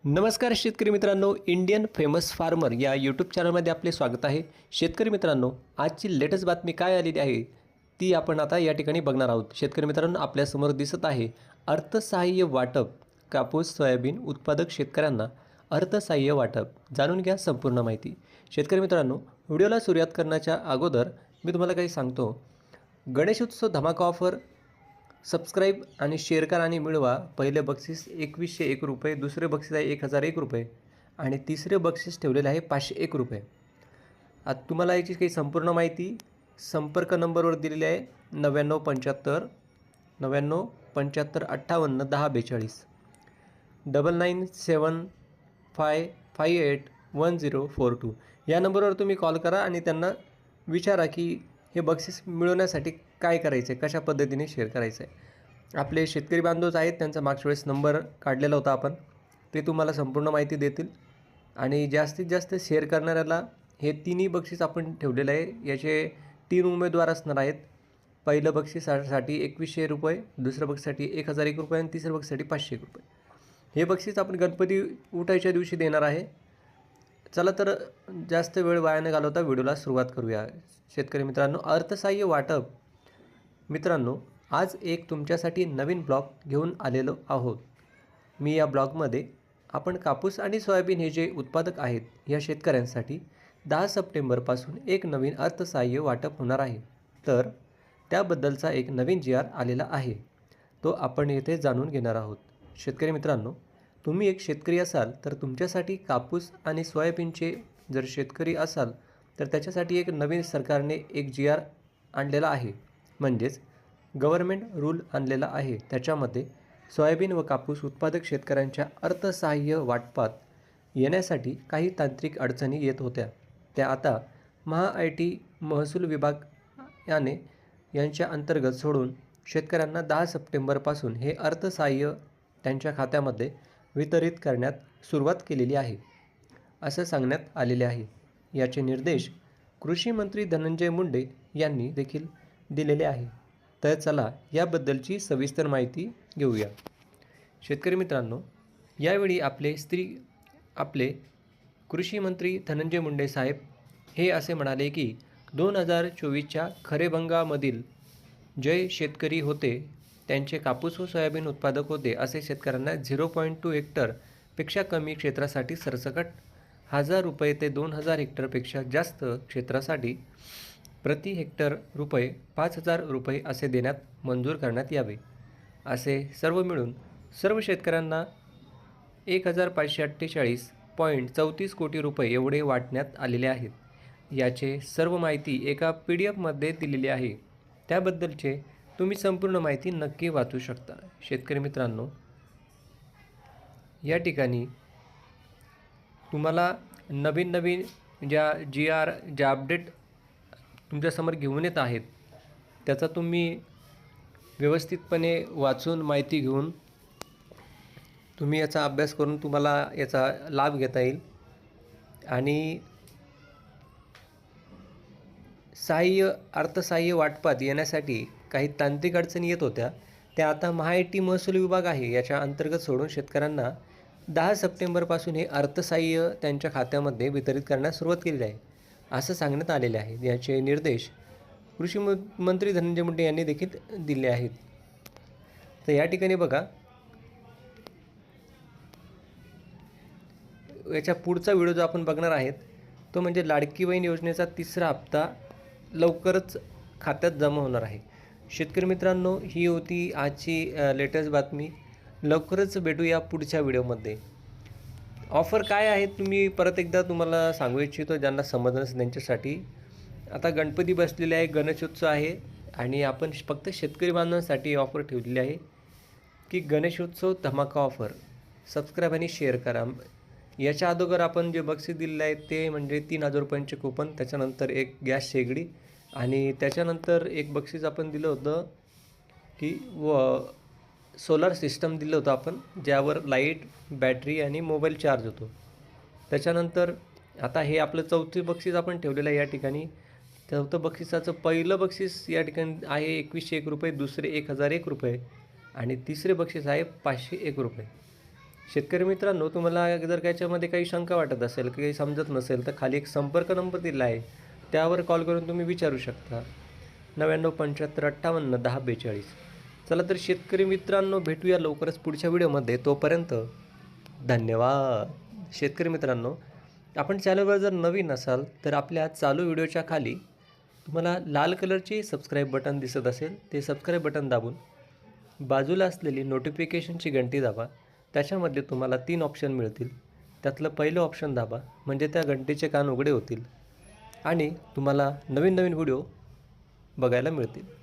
नमस्कार शेतकरी मित्रांनो, इंडियन फेमस फार्मर या यूट्यूब चॅनलमध्ये आपले स्वागत आहे. शेतकरी मित्रांनो, आजची लेटेस्ट बातमी काय आलेली आहे ती आपण आता या ठिकाणी बघणार आहोत. शेतकरी मित्रांनो, आपल्यासमोर दिसत आहे अर्थसहाय्य वाटप. कापूस सोयाबीन उत्पादक शेतकऱ्यांना अर्थसहाय्य वाटप. जाणून घ्या संपूर्ण माहिती. शेतकरी मित्रांनो, व्हिडिओला सुरुवात करण्याच्या अगोदर मी तुम्हाला काही सांगतो. गणेशोत्सव धमाका ऑफर. सबस्क्राईब आणि शेअर करा आणि मिळवा. पहिले बक्षीस 2101 रुपये, दुसरे बक्षीस आहे 1001 रुपये आणि तिसरे बक्षीस ठेवलेले आहे 501 रुपये. आता तुम्हाला याची काही संपूर्ण माहिती संपर्क नंबरवर दिलेली आहे 9975 58 1042 9975581042 या नंबरवर तुम्ही कॉल करा आणि त्यांना विचारा की हे बक्षीस मिळवण्यासाठी काय करायचं आहे, कशा पद्धतीने शेअर करायचं आहे. आपले शेतकरी बांधवच आहेत, त्यांचा मागच्या वेळेस नंबर काढलेला होता आपण, ते तुम्हाला संपूर्ण माहिती देतील. आणि जास्तीत जास्त शेअर करणाऱ्याला हे तिन्ही बक्षीस आपण ठेवलेलं आहे. याचे 3 उमेदवार असणार आहेत. पहिलं बक्षीसाठी 2100 रुपये, दुसरं बक्षीसाठी 1001 रुपये आणि तिसरं बक्षीसाठी 501 रुपये. हे बक्षीस आपण गणपती उठायच्या दिवशी देणार आहे. चला तर जास्त वेळ वाया न घालवता व्हिडिओला सुरुवात करूया. शेतकरी मित्रांनो, अर्थसहाय्य वाटप. मित्रांनो, आज एक तुमच्यासाठी नवीन ब्लॉग घेऊन आलेलो आहोत. मी या ब्लॉगमध्ये आपण कापूस आणि सोयाबीन हे जे उत्पादक आहेत या शेतकऱ्यांसाठी 10 सप्टेंबरपासून एक नवीन अर्थसहाय्य वाटप होणार आहे. तर त्याबद्दलचा एक नवीन GR आलेला आहे, तो आपण येथे जाणून घेणार आहोत. शेतकरी मित्रांनो, तुम्ही एक शेतकरी असाल तर तुमच्यासाठी कापूस आणि सोयाबीनचे जर शेतकरी असाल तर त्याच्यासाठी एक नवीन सरकारने एक GR आणलेला आहे, म्हणजेच गव्हर्मेंट रूल आणलेला आहे. त्याच्यामध्ये सोयाबीन व कापूस उत्पादक शेतकऱ्यांच्या अर्थसहाय्य वाटपात येण्यासाठी काही तांत्रिक अडचणी येत होत्या. त्या आता MHA महसूल विभाग यांच्या अंतर्गत सोडून शेतकऱ्यांना 10 सप्टेंबरपासून हे अर्थसहाय्य त्यांच्या खात्यामध्ये वितरित करण्यात सुरुवात केलेली आहे, असं सांगण्यात आलेले आहे. याचे निर्देश कृषी मंत्री धनंजय मुंडे यांनी देखील दिलेले आहे. तर चला याबद्दलची सविस्तर माहिती घेऊया. शेतकरी मित्रांनो, यावेळी आपले कृषी मंत्री धनंजय मुंडे साहेब हे असे म्हणाले की 2024च्या खरेबंगामधील जे शेतकरी होते त्यांचे कापूस व सोयाबीन उत्पादक होते असे शेतकऱ्यांना 0.2 हेक्टरपेक्षा कमी क्षेत्रासाठी सरसकट 1000 रुपये ते 2000 हेक्टरपेक्षा जास्त क्षेत्रासाठी प्रति हेक्टर रुपये 5000 रुपये असे देण्यात मंजूर करण्यात यावे. असे सर्व मिळून सर्व शेतकऱ्यांना 1548.34 कोटी रुपये एवढे वाटण्यात आलेले आहेत. याचे सर्व माहिती एका PDF दिलेली आहे. त्याबद्दलचे तुम्ही संपूर्ण माहिती नक्की वाचू शकता. शेतकरी मित्रांनो, या ठिकाणी तुम्हाला नवीन ज्या GR ज्या अपडेट तुमच्यासमोर घेऊन येत आहेत त्याचा तुम्ही व्यवस्थितपणे वाचून माहिती घेऊन तुम्ही याचा अभ्यास करून तुम्हाला याचा लाभ घेता येईल. आणि अर्थसहाय्य वाटपात येण्यासाठी काही तांत्रिक अडचणी येत होत्या, त्या आता MHA महसूल विभाग आहे याच्या अंतर्गत सोडून शेतकऱ्यांना 10 सप्टेंबरपासून हे अर्थसहाय्य त्यांच्या खात्यामध्ये वितरित करण्यास सुरुवात केलेली आहे, असं सांगण्यात आलेले आहे. याचे निर्देश कृषी मंत्री धनंजय मुंडे यांनी देखील दिले आहेत. तर या ठिकाणी बघा, याच्या पुढचा व्हिडिओ जो आपण बघणार आहेत तो म्हणजे लाडकी बहीण योजनेचा 3रा हप्ता लवकरच खात्यात जमा होणार आहे. शेतकरी मित्रांनो, ही होती आजची लेटेस्ट बातमी. लवकरच भेटूया पुढच्या व्हिडिओमध्ये. ऑफर काय आहे तुम्ही परत एकदा तुम्हाला सांगू इच्छितो, ज्यांना समजलं नसेल त्यांच्यासाठी. आता गणपती बसलेले आहे, गणेशोत्सव आहे आणि आपण फक्त शेतकरी बांधवांसाठी ऑफर ठेवलेली आहे की गणेशोत्सव धमाका ऑफर. सबस्क्राईब आणि शेअर करा. याच्या अगोदर आपण जे बक्षीस दिलेलं आहे ते म्हणजे 3000 रुपयांचे कुपन, त्याच्यानंतर एक गॅस शेगडी आणि त्याच्यानंतर एक बक्षीस आपण दिलं होतं की सोलार सिस्टम दिलं होतं आपण, ज्यावर लाईट, बॅटरी आणि मोबाईल चार्ज होतो. त्याच्यानंतर आता हे आपलं 4थं बक्षीस आपण ठेवलेलं आहे या ठिकाणी. 4थं बक्षिसाचं पहिलं बक्षीस या ठिकाणी आहे 2101 रुपये, दुसरे 1001 रुपये आणि तिसरे बक्षीस आहे 501 रुपये. शेतकरी मित्रांनो, तुम्हाला जर याच्यामध्ये काही शंका वाटत असेल, काही समजत नसेल, तर खाली एक संपर्क नंबर दिला आहे, त्यावर कॉल करून तुम्ही विचारू शकता. 99 75 58 10 42. चला तर शेतकरी मित्रांनो, भेटूया लवकरच पुढच्या व्हिडिओमध्ये. तोपर्यंत धन्यवाद. शेतकरी मित्रांनो, आपण चॅनलवर जर नवीन असाल तर आपल्या चालू व्हिडिओच्या खाली तुम्हाला लाल कलरची सबस्क्राईब बटन दिसत असेल, ते सबस्क्राईब बटन दाबून बाजूला असलेली नोटिफिकेशनची घंटी दाबा. त्याच्यामध्ये तुम्हाला 3 ऑप्शन मिळतील. त्यातलं पहिलं ऑप्शन दाबा, म्हणजे त्या घंटेचे कान उघडे होतील आणि तुम्हाला नवीन नवीन व्हिडिओ बघायला मिळतील.